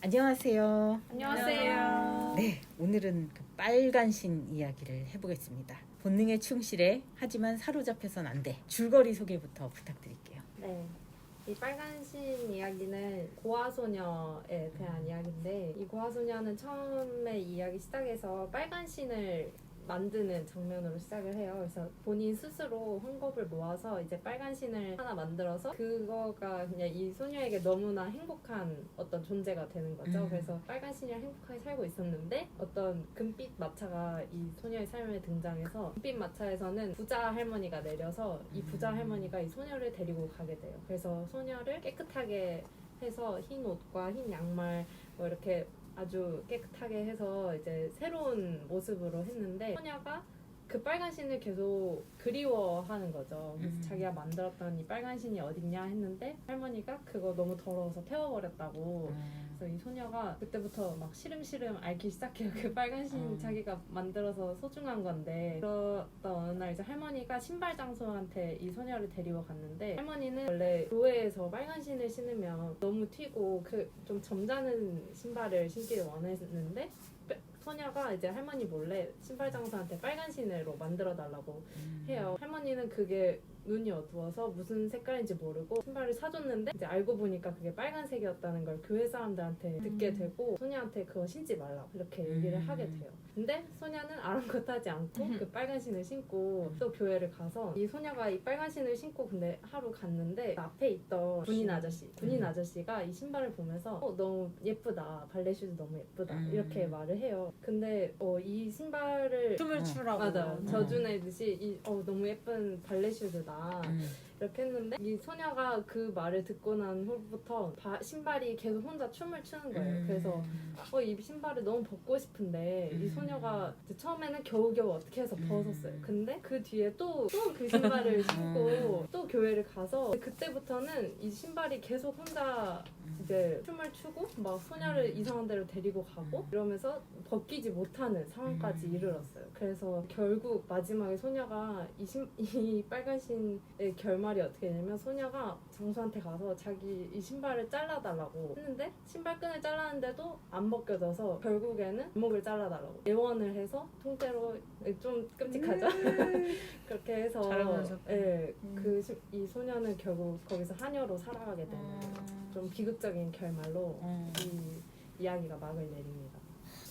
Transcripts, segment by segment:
안녕하세요. 안녕하세요. 네, 오늘은 그 빨간 신 이야기를 해보겠습니다. 본능에 충실해 하지만 사로잡혀선 안 돼. 줄거리 소개부터 부탁드릴게요. 네. 이 빨간 신 이야기는 고아소녀에 대한 이야기인데, 이 고아소녀는 처음에 이 이야기 시작해서 빨간 신을 만드는 장면으로 시작을 해요. 그래서 본인 스스로 헝겊을 모아서 이제 빨간 신을 하나 만들어서 그거가 그냥 이 소녀에게 너무나 행복한 어떤 존재가 되는 거죠. 그래서 빨간 신이랑 행복하게 살고 있었는데 어떤 금빛 마차가 이 소녀의 삶에 등장해서, 금빛 마차에서는 부자 할머니가 내려서 이 부자 할머니가 이 소녀를 데리고 가게 돼요. 그래서 소녀를 깨끗하게 해서 흰 옷과 흰 양말 뭐 이렇게 아주 깨끗하게 해서 이제 새로운 모습으로 했는데, 소녀가 그 빨간 신을 계속 그리워하는 거죠. 그래서 자기가 만들었던 이 빨간 신이 어딨냐 했는데 할머니가 그거 너무 더러워서 태워버렸다고. 그래서 이 소녀가 그때부터 막 시름시름 앓기 시작해요. 그 빨간 신 자기가 만들어서 소중한 건데. 그러던 어느 날 이제 할머니가 신발 장소한테 이 소녀를 데리고 갔는데, 할머니는 원래 교회에서 빨간 신을 신으면 너무 튀고 그 좀 점잖은 신발을 신기를 원했는데, 소녀가 이제 할머니 몰래 신발 장사한테 빨간 신으로 만들어 달라고 해요. 할머니는 그게 눈이 어두워서 무슨 색깔인지 모르고 신발을 사줬는데, 이제 알고 보니까 그게 빨간색이었다는 걸 교회 사람들한테 듣게 되고, 소녀한테 그거 신지 말라고 이렇게 얘기를 하게 돼요. 근데 소녀는 아랑곳하지 않고 그 빨간 신을 신고 또 교회를 가서, 이 소녀가 이 빨간 신을 신고 근데 하루 갔는데 앞에 있던 군인 아저씨가 이 신발을 보면서 너무 예쁘다, 발레 슈즈 너무 예쁘다 이렇게 말을 해요. 근데 이 신발을 춤을 추라고. 맞아, 저주내듯이 너무 예쁜 발레 슈즈다 이렇게 했는데, 이 소녀가 그 말을 듣고 난 후부터 신발이 계속 혼자 춤을 추는 거예요. 그래서 이 신발을 너무 벗고 싶은데, 이 소녀가 이제 처음에는 겨우겨우 어떻게 해서 벗었어요. 근데 그 뒤에 또 그 신발을 신고 또 교회를 가서, 그때부터는 이 신발이 계속 혼자 이제 춤을 추고 막 소녀를 이상한 데로 데리고 가고 이러면서 벗기지 못하는 상황까지 이르렀어요. 그래서 결국 마지막에 소녀가 이 빨간 신의 결말이 어떻게 되냐면, 소녀가 장수한테 가서 자기 이 신발을 잘라달라고 했는데 신발끈을 잘랐는데도 안 벗겨져서 결국에는 발목을 잘라달라고 예원을 해서, 통째로 좀 끔찍하죠? 그렇게 해서 이 소녀는 결국 거기서 하녀로 살아가게 되는 좀 비극적인 결말로 이 이야기가 막을 내립니다.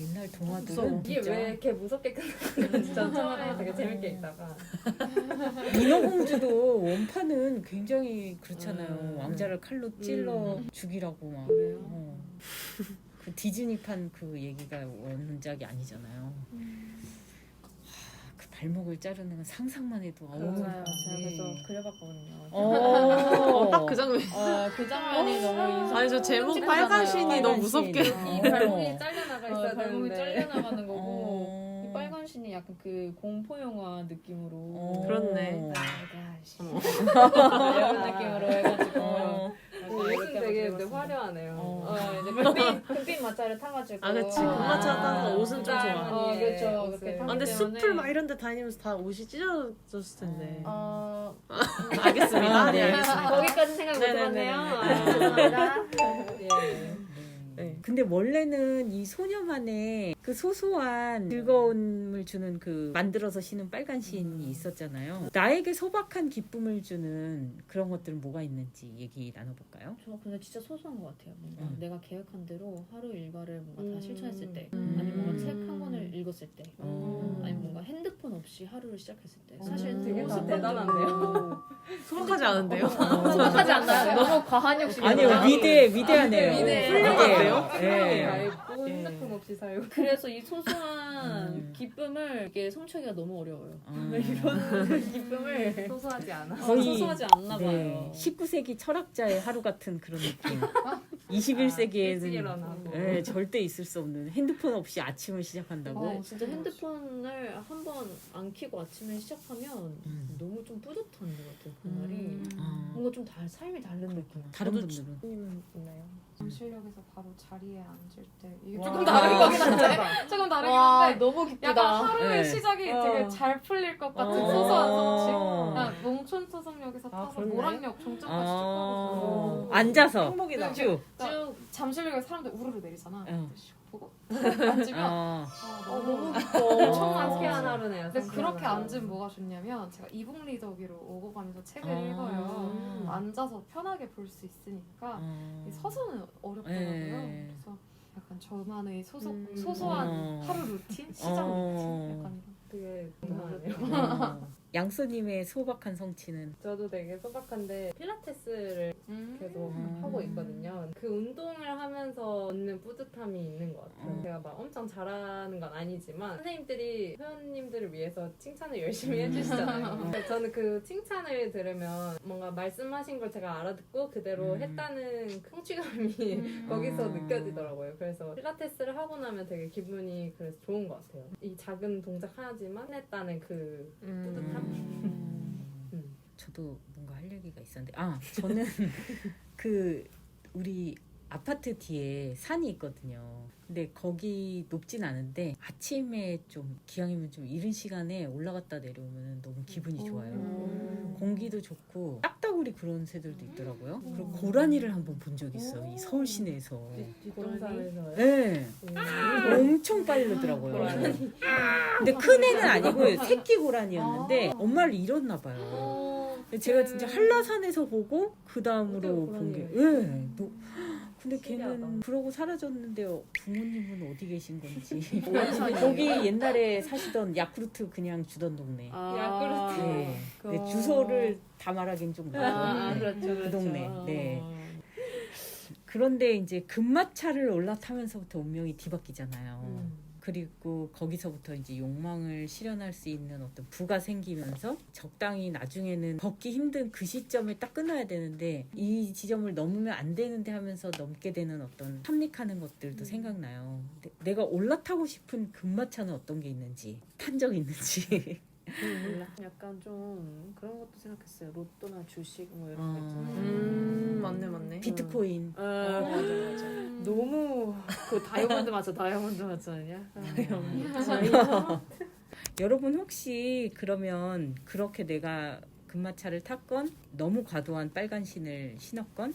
옛날 동화들은 이게 왜 이렇게 무섭게 끝나는 건지 전 처음에 되게 재밌게 읽다가. 인어공주도 원판은 굉장히 그렇잖아요. 왕자를 칼로 찔러 죽이라고 막. 그 디즈니판 그 얘기가 원작이 아니잖아요. 그 발목을 자르는 건 상상만 해도 맞아요. 제가 그래서 그려봤거든요. 딱 그 장면. 그 장면이 너무 인상. 아니 저 제목 빨간 신이 너무 무섭게. 이 발목이 잘려나가 있어야 발목이 되는데. 잘려나가는 거고 이 빨간 신이 약간 그 공포 영화 느낌으로. 그렇네. 이런 느낌으로 해가지고. 옷은 되게 근데 화려하네요. 이제 금빛 마차를 타가지고. 아 그치. 금마차 따서 옷은 좀 좋아. 그렇죠. 그렇게 타기 근데 때문에. 숲을 막 이런 데 다니면서 다 옷이 찢어졌을 텐데. 알겠습니다. 네, 알겠습니다. 거기까지 생각 못해봤네요. 죄송합니다. 네. 근데 원래는 이 소녀만의 그 소소한 즐거움을 주는 그 만들어서 신은 빨간 신이 있었잖아요. 나에게 소박한 기쁨을 주는 그런 것들은 뭐가 있는지 얘기 나눠볼까요? 저 근데 진짜 소소한 것 같아요. 뭔가 내가 계획한 대로 하루 일과를 뭔가 다 실천했을 때, 아니면 뭔가 책 한 권을 읽었을 때, 아니면 뭔가 핸드폰 없이 하루를 시작했을 때. 사실 되게 다 습관적으로 대단한데요. 소박하지 않은데요? 소박하지 않나요? 너무 과한 욕심이 아니요, 위대하네요. 훌륭한데요? 네. 알고 핸드폰 없이 살고. 그래서 이 소소한 기쁨을 이게 성취하기가 너무 어려워요. 이런 기쁨을 소소하지 않아. 거의 소소하지 않나 봐요. 네, 19세기 철학자의 하루 같은 그런 느낌. 일찍 21세기에는 일어나고. 절대 있을 수 없는 핸드폰 없이 아침을 시작한다고. 진짜 핸드폰을 한 번 안 켜고 아침에 시작하면 너무 좀 뿌듯한 것 같아요. 그날이 뭔가 좀 삶이 다른 느낌. 다른 분들은 님은 있나요? 실력에서 바로 자리에 앉을 때 이게 와. 조금 다른 거긴 한데 조금 다르긴 한데 너무 기쁘다. 약간 하루의 네. 시작이 되게 잘 풀릴 것 같은 소소한 성취. 그냥 농촌 소속역에서 타서 그렇네. 모락역 종점까지 쭉 가고 앉아서 행복이다. 쭉. 쭉 잠실역에 사람들 우르르 내리잖아. 어. 보고 앉으면 너무 엄청 상쾌한 많고. 하루네요. 근데 상쾌한 그렇게 하루. 앉으면 뭐가 좋냐면 제가 이북 리더기로 오고 가면서 책을 아. 읽어요. 앉아서 편하게 볼 수 있으니까 서서는 어렵더라고요. 네. 그래서 약간 저만의 음. 소소한 어. 하루 루틴, 시장 루틴 약간 이런. 되게 궁금하네요. 양수님의 소박한 성취는 저도 되게 소박한데 필라테스를 계속 하고 있거든요. 그 운동을 하면서 얻는 뿌듯함이 있는 것 같아요. 제가 막 엄청 잘하는 건 아니지만 선생님들이 회원님들을 위해서 칭찬을 열심히 해주시잖아요. 저는 그 칭찬을 들으면 뭔가 말씀하신 걸 제가 알아듣고 그대로 했다는 성취감이 거기서 느껴지더라고요. 그래서 필라테스를 하고 나면 되게 기분이 그래서 좋은 것 같아요. 이 작은 동작 하나지만 해냈다는 그 뿌듯함? 저도 뭔가 할 얘기가 있었는데 저는 그 우리 아파트 뒤에 산이 있거든요. 근데 거기 높진 않은데 아침에 좀 기왕이면 좀 이른 시간에 올라갔다 내려오면 너무 기분이 좋아요. 공기도 좋고 딱따구리 그런 새들도 있더라고요. 그리고 고라니를 한번 본 적 있어요. 이 서울 시내에서. 뒷동산에서요? 네. 엄청 빠르더라고요. 근데 큰 애는 아니고 새끼 고라니였는데 엄마를 잃었나 봐요. 제가 진짜 한라산에서 보고 그 다음으로 본 게. 예. 근데 걔는 그러고 사라졌는데요. 부모님은 어디 계신 건지. 거기 옛날에 사시던 야쿠르트 그냥 주던 동네. 야쿠르트. 네. 근데 주소를 다 말하긴 좀 그렇고. 그렇죠, 그 동네. 네. 그런데 이제 금마차를 올라타면서부터 운명이 뒤바뀌잖아요. 그리고 거기서부터 이제 욕망을 실현할 수 있는 어떤 부가 생기면서 적당히 나중에는 걷기 힘든 그 시점에 딱 끊어야 되는데 이 지점을 넘으면 안 되는데 하면서 넘게 되는 어떤 탐닉하는 것들도 생각나요. 근데 내가 올라타고 싶은 금마차는 어떤 게 있는지, 탄 적 있는지. 몰라. 약간 좀 그런 것도 생각했어요. 로또나 주식 뭐 이런 거 있잖아요. 맞네. 비트코인. 맞아. 너무 그 다이아몬드 맞지 않냐? 여러분 혹시 그러면 그렇게 내가 금마차를 탔건 너무 과도한 빨간 신을 신었건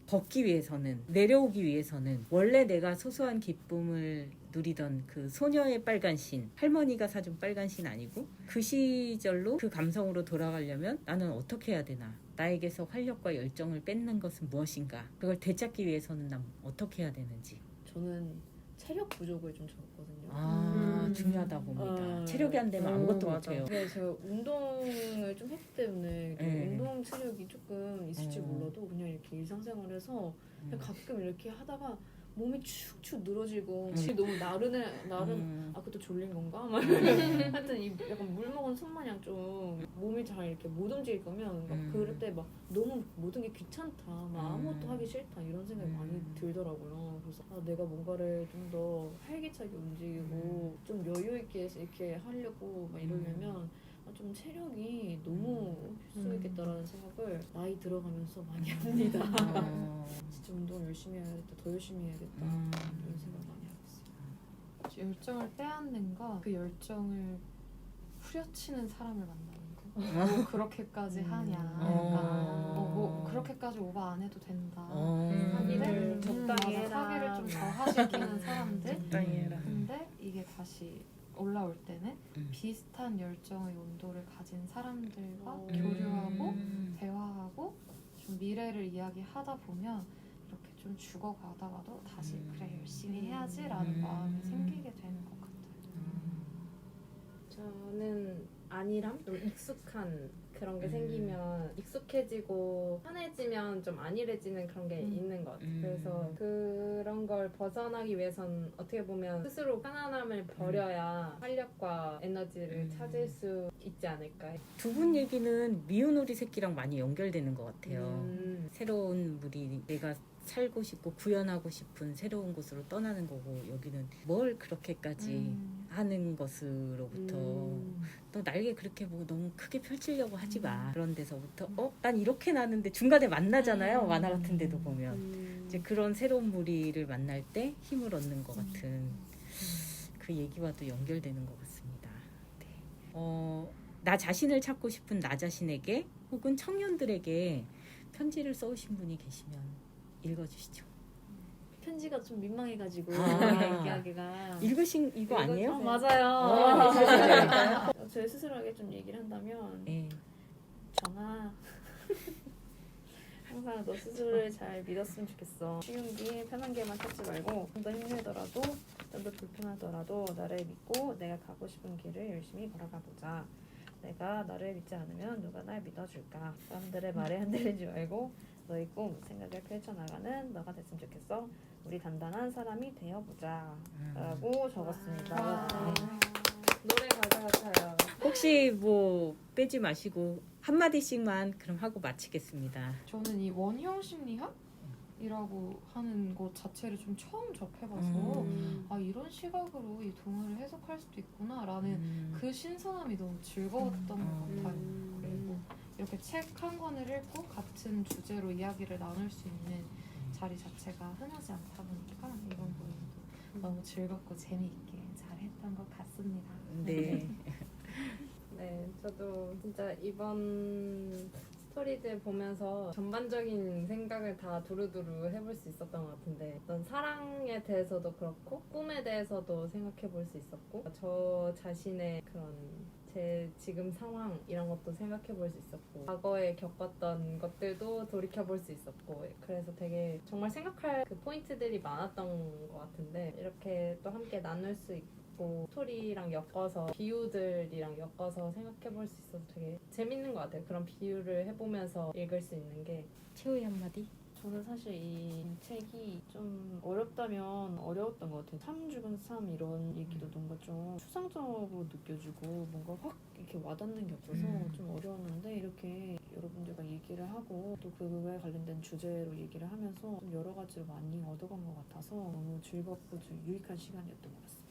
걷기 위해서는 내려오기 위해서는 원래 내가 소소한 기쁨을 누리던 그 소녀의 빨간 신 할머니가 사준 빨간 신 아니고 그 시절로 그 감성으로 돌아가려면 나는 어떻게 해야 되나 나에게서 활력과 열정을 뺏는 것은 무엇인가 그걸 되찾기 위해서는 난 어떻게 해야 되는지 저는 체력 부족을 좀 적었거든요. 중요하다고 봅니다. 체력이 안 되면 아무것도 맞아. 못해요. 근데 제가 운동을 좀 했기 때문에 네. 운동 체력이 조금 있을지 몰라도 그냥 이렇게 일상생활에서 그냥 가끔 이렇게 하다가 몸이 축축 늘어지고 너무 나른 그것도 졸린 건가? 막 하여튼 이 약간 물 먹은 손마냥 좀 몸이 잘 이렇게 못 움직일 거면 막 그럴 때 막 너무 모든 게 귀찮다, 막 아무것도 하기 싫다 이런 생각이 많이 들더라고요. 그래서 내가 뭔가를 좀 더 활기차게 움직이고 좀 여유 있게 이렇게 하려고 막 이러려면 좀 체력이 너무 필수겠다라는 생각을 나이 들어가면서 많이 합니다. 진짜 운동 열심히 해야겠다, 더 열심히 해야겠다 이런 생각 많이 하고 있어요. 열정을 빼앗는 거, 그 열정을 후려치는 사람을 만나는 거. 뭐 그렇게까지 하냐. 뭐 그렇게까지 오바 안 해도 된다. 사기를 적당히 맞아, 해라. 사기를 좀 더 하시키는 사람들. 적당히 해라. 근데 이게 다시 올라올 때는 비슷한 열정의 온도를 가진 사람들과 교류하고 대화하고 좀 미래를 이야기하다 보면 이렇게 좀 죽어가다가도 다시 그래 열심히 해야지라는 마음이 생기게 되는 것 같아요. 저는 안일함? 좀 익숙한 그런 게 생기면 익숙해지고 편해지면 좀 안일해지는 그런 게 있는 것 같아요. 그래서 그런 걸 벗어나기 위해선 어떻게 보면 스스로 편안함을 버려야 활력과 에너지를 찾을 수 있지 않을까. 두 분 얘기는 미운 오리 새끼랑 많이 연결되는 것 같아요. 새로운 물이 내가 살고 싶고 구현하고 싶은 새로운 곳으로 떠나는 거고 여기는 뭘 그렇게까지 하는 것으로부터 너 날개 그렇게 뭐 너무 크게 펼치려고 하지 마. 그런 데서부터 난 이렇게 나는데 중간에 만나잖아요. 만화 같은 데도 보면 이제 그런 새로운 무리를 만날 때 힘을 얻는 것 같은 그 얘기와도 연결되는 것 같습니다. 네. 나 자신을 찾고 싶은 나 자신에게 혹은 청년들에게 편지를 써오신 분이 계시면 읽어주시죠. 편지가 좀 민망해가지고 아. 얘기하기가. 읽으신 이거 아니에요? 아, 맞아요. 어, 네. 제 스스로에게 좀 얘기를 한다면 네. 정아 항상 너 스스로를 잘 믿었으면 좋겠어. 쉬운 길 편한 길만 찾지 말고 좀 더 힘들더라도 좀 더 불편하더라도 나를 믿고 내가 가고 싶은 길을 열심히 걸어가 보자. 내가 너를 믿지 않으면 누가 날 믿어줄까. 사람들의 말에 흔들리지 말고 너의 꿈, 생각을 펼쳐나가는 너가 됐으면 좋겠어. 우리 단단한 사람이 되어보자 라고 적었습니다. 와. 노래 가사 같아요. 혹시 뭐 빼지 마시고 한마디씩만 그럼 하고 마치겠습니다. 저는 이 원형 심리학이라고 하는 것 자체를 좀 처음 접해봐서 아 이런 시각으로 이 동화를 해석할 수도 있구나라는 그 신선함이 너무 즐거웠던 것 같아요. 그리고 이렇게 책 한 권을 읽고 같은 주제로 이야기를 나눌 수 있는 자리 자체가 흔하지 않다 보니까 이번 모임도 너무 즐겁고 재미있게 잘 했던 것 같습니다. 네. 네, 저도 진짜 이번 스토리들 보면서 전반적인 생각을 다 두루두루 해볼 수 있었던 것 같은데 어떤 사랑에 대해서도 그렇고 꿈에 대해서도 생각해 볼 수 있었고 저 자신의 그런 제 지금 상황 이런 것도 생각해 볼 수 있었고 과거에 겪었던 것들도 돌이켜 볼 수 있었고 그래서 되게 정말 생각할 그 포인트들이 많았던 것 같은데 이렇게 또 함께 나눌 수 있고 스토리랑 엮어서 비유들이랑 엮어서 생각해 볼 수 있어서 되게 재밌는 것 같아요. 그런 비유를 해보면서 읽을 수 있는 게. 최후의 한마디? 저는 사실 이 책이 좀 어렵다면 어려웠던 것 같아요. 삶 죽은 삶 이런 얘기도 뭔가 좀 추상적으로 느껴지고 뭔가 확 이렇게 와닿는 게 없어서 좀 어려웠는데 이렇게 여러분들과 얘기를 하고 또 그거에 관련된 주제로 얘기를 하면서 좀 여러 가지로 많이 얻어간 것 같아서 너무 즐겁고 좀 유익한 시간이었던 것 같습니다.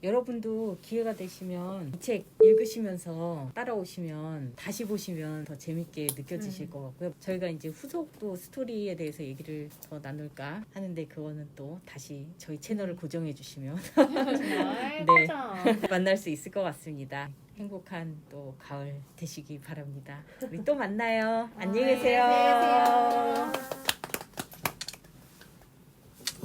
여러분도 기회가 되시면 이 책 읽으시면서 따라오시면 다시 보시면 더 재밌게 느껴지실 것 같고요. 저희가 이제 후속도 스토리에 대해서 얘기를 더 나눌까 하는데 그거는 또 다시 저희 채널을 고정해 주시면 정말 네. 짱! 만날 수 있을 것 같습니다. 행복한 또 가을 되시기 바랍니다. 우리 또 만나요. 안녕히 계세요. 안녕히 계세요.